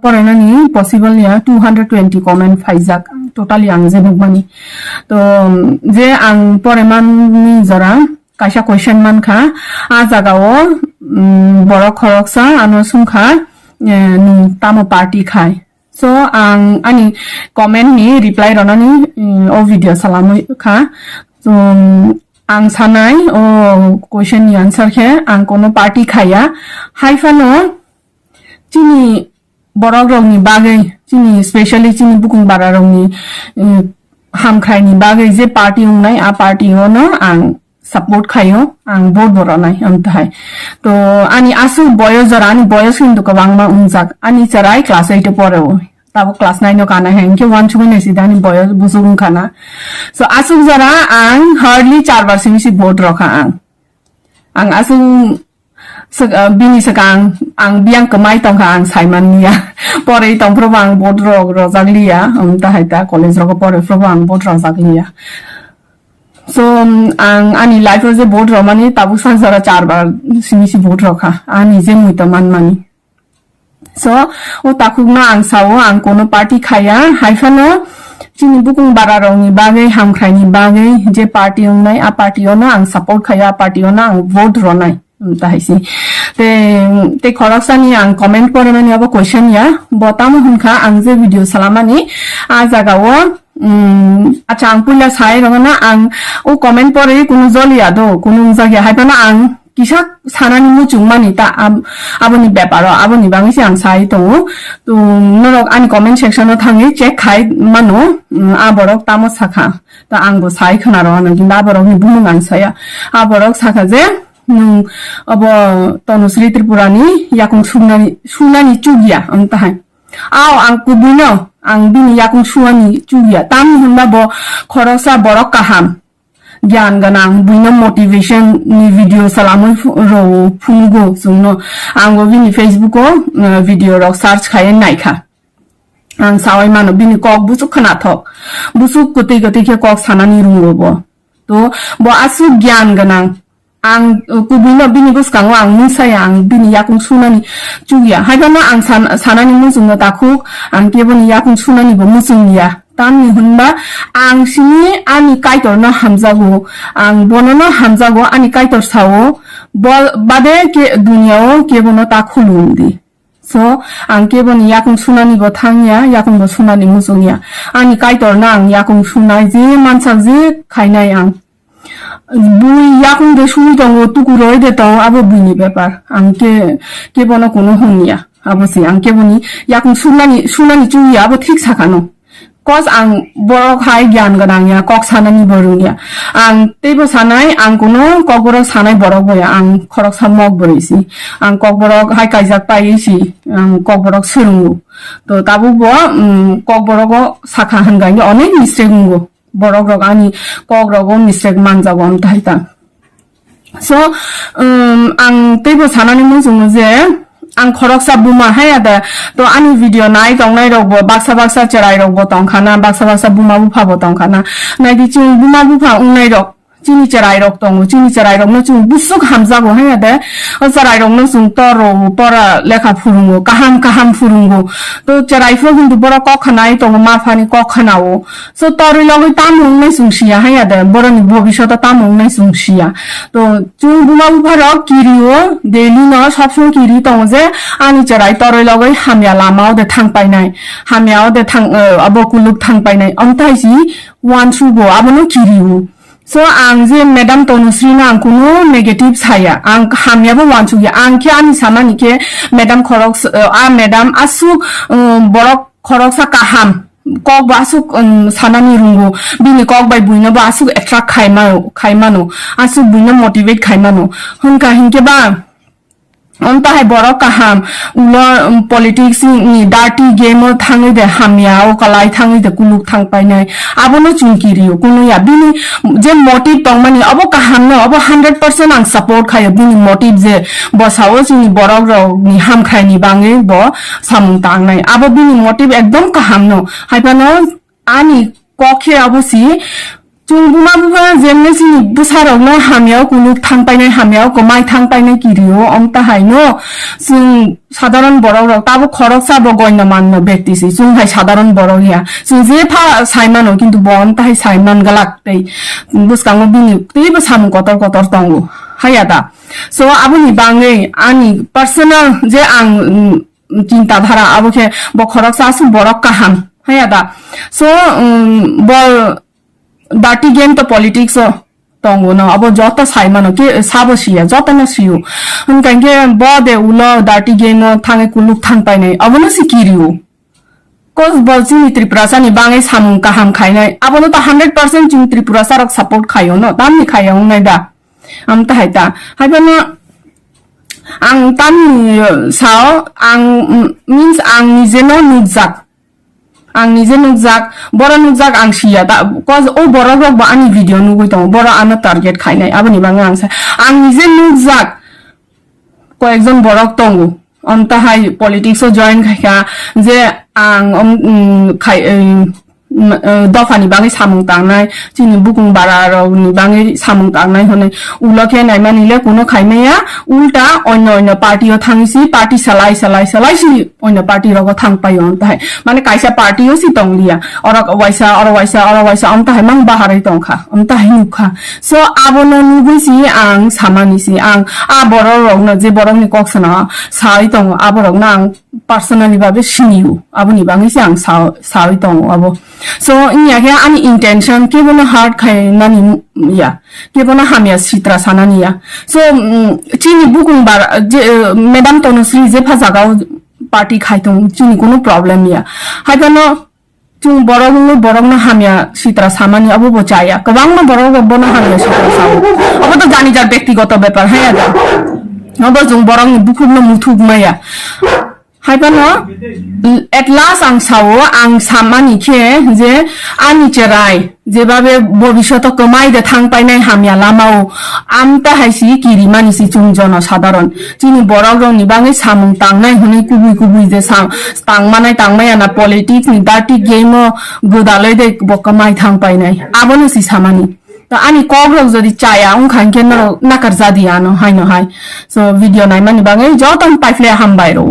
pore na ni possible ya 220 comment faizak totally ang je bugmani to je ang pore man ni jara kaisa question man kha a jaga o borok khoroksa ano sungkha ni tamo party khai so ang ani comment ni reply rona ni o video salamu kha so ang sanai o question ni answer khe ang kono party khaya haifano chini borok rongni bagai chini especially chini bukung bara rongni hamkhrai ni bagai je party ungnai a party ono ang support khayo ang vote boronai amthai to ani asu boyo jara ani boyo sindu ka wangma ungjak ani charai class 8 pore o tabo class 9 no kana hang ke 1 chune si dani boyo busung khana so asu jara ang hardly 4 bar simisi vote rokha ang asu bini sakang ang biang kemai tongka ang saiman niya pore tong probang vote ro jaglia amthai ta college ro pore probang vote ro jaglia so ang ani life je vote ro mani tabu sanjara 4 bar simisi vote rokha ani je muita manmani so o takugna ang sawo ang kono party khaya haifano chini bukung bara rongni bagai hamkhraini bagai je party ungnai a party ona ang support khaya party ona ang vote ronai taisi te khoroksani ang comment pore mani abo question ya botam hunkha ang je video salamani a jaga o acha ang pula sai rongna ang o comment pore kunu jolia do kunu jagya haipana ang kisak sanani muchungmani ta aboni beparo aboni bangisi ang sai to norok ani comment section o thangi check khai mano aborok tamo sakha ta angbo sai khana ro na ginda borok ni bumung ang saya aborok sakha je abo tonusri tripurani yakung sunani chugia amtahai aw ang kubino ang bini yakung sunani chugia tam hunba bo khorosa borok kaham gyan ganang buino motivation ni video salamu ro phungo sungno angbo bini facebook o video rok search khaye naikha ang sawai mano bini kok busuk khana thok busuk kuti ke kok sanani rungo bo to bo asu gyan ganang ang kubino bini bus kangwa ang musaya ang bini yakung sunani chugia haibana ang sanani musungno takuk ang keboni yakung sunani bo musungya tamni hunba ang sini ani kaitor no hamjago ang bono no hamjago ani kaitor sawo bol bade ke dunyao kebono ta khulundi so ang keboni yakung sunani bo thangya yakung bo sunani musungya ani kaitor na ang yakung sunai je mansa je khainai ang bui yakung de shui dongo tukuroi de to abo bini bepar angke kebono kono hongya abo si angke boni yakung sunani chuya abo thik sakano cause ang borok hai gyan ganang ya kok sanani borunya ang tebo sanai ang kono kok borok sanai borok boya ang khorok samok borisi ang kok borok hai kaijak paisi ang kok borok surungu to tabu bo kok borok sakha hangani onek mistake borok rok ani kok rok mistake manjago amtaita so ang tebo sanani musung je ang khoroksa buma hayada to ani video nai tongnai rok bo baksa charai rok bo tongkhana baksa buma bufa bo tongkhana naidi chung buma bufa ungnai rok chini charai rok tongo chini charai rok no chung busuk hamjago hayada o charai rok no chung toro pora lekha phurungo kaham phurungo to charai pho hindu bora kokhanai tongo mafani kokhanao so tori logoi tamung nai sungsia hayada boroni bhobishota tamung nai sungsia to chung buma bufa rok kirio daily no sabsong kiri tongo je ani charai tori logoi hamya lamao de thangpainai hamyao de thang abo kuluk thangpainai amtaisi wan subo abono kirio so ang je madam tonusri na ang kuno negative saya ang hamya bo wanchu ya ang kya ani samani ke madam khorok madam asu borok khorok sa kaham kok ba asu sanani rungo bini kok bai buina ba asu attract khaimano asu buina motivate khaimano hunka hinke ba onta hai borok kaham ulo politics ni dirty game o thangi de hamya o kalai thangi de kuluk thang painai abono chungkiri kunu ya bini je motive tongmani abo kaham no abo 100% ang support khayo bini motive je bosawo chini borok ro ni ham khaini bange bo samung tangnai abo bini motive ekdom kaham no haipano ani kokhe abosi chung buma buha jemne sini busarok no hamiao kunu thangpainai hamiao komai thangpainai kirio omta haino sung সাধারণ বড় তাবো খরচ চাবো গণ্য মান্য ব্যক্তি chung hai সাধারণ বড় হিয়া chung je pha saimanও কিন্তু বন তাই সাইমান গালাকতেই বুসকাঙ্গ বিনি তেইবো সামু কতর কতর তঙ্গো হায়াদা so aboni bangai ani personal je ang চিন্তা ধারা আবকে ব খরচ আসু বড় কাহাম হায়াদা so bol dirty game to politics tongo no abo jota saimano ke sabo sia jota no siu hunkange bo de ulo dirty game no thange kuluk thang pai nai abo no sikiriu cause bolsi ni tripura sa ni bangai samung kaham khainai abo no to 100% jing tripura sa rok support khayo no tam ni khayo nai da am ta haita haibana ang tam sao ang means ang ni jeno nujak ang nije nukjak bora nukjak ang sia da cause o bora rok ba ani video nugoi tong bora ana target khainai aboni banga ang nije nukjak কয়েকজন বড়ক তঙ্গু অন্তা high politics join খাইকা যে আং খাই দফানি বাঙে সামুং তাংনাই চিনি বুকুং বারারনি বাঙে সামুং তাংনাই হনে উলকে নাইমানিলে কোনো খাইমেয়া উল্টা অন্য অন্য পার্টিও থাংসি পার্টি সালাই সালাই সালাইসি অন্য পার্টি রগ থাং পাইও অন্তাই মানে কাইসা পার্টিও সি তংলিয়া অরক ওয়াইসা অন্তাই মাং বাহারাই তংখা অন্তাই নুখা সো আবনো নুগুইসি আং সামানিসি আং আ বড় রগনো যে বড়নি কক্সনা সাই তং আবরগ না আং পার্সোনালি ভাবে সিনিউ আবনি বাঙেসি আং সাই তং আবো so inya ke ani intention ke bono heart khai nani ya ke bono hamia sitra sanani ya so chini bukung bar madam tonusri je phajagao party khaitong chini kono problem ya haibano chung borong na hamia sitra samani abo bochaya kabang na borong bono hamia sitra sam abo to jani jar ব্যক্তিগত ব্যাপার হ্যাঁ দা abo chung borong bukung na muthuk maya haibano at last ang sawo ang samani ke je ani cherai যেভাবে ভবিষ্যৎ কমাই দে থাং পাইনাই হামিয়া লামাও আমতা হাইসি কিরিমানি C চুংজন সাধারণ চিনি বড় নিবাঙে সামুং তাংনাই হনে কুবুই যে তাংমাই আনা পলিটিক্স নি ডার্টি গেম গোদালাই দে বকমাই থাং পাইনাই আবনো সি সামানি তো আমি কগ্রক যদি চায়া উনখানকে নাকার জাদি আনো হাইনো হাই সো ভিডিও নাইমানি বাঙে যতন পাইফলে হামবাইরো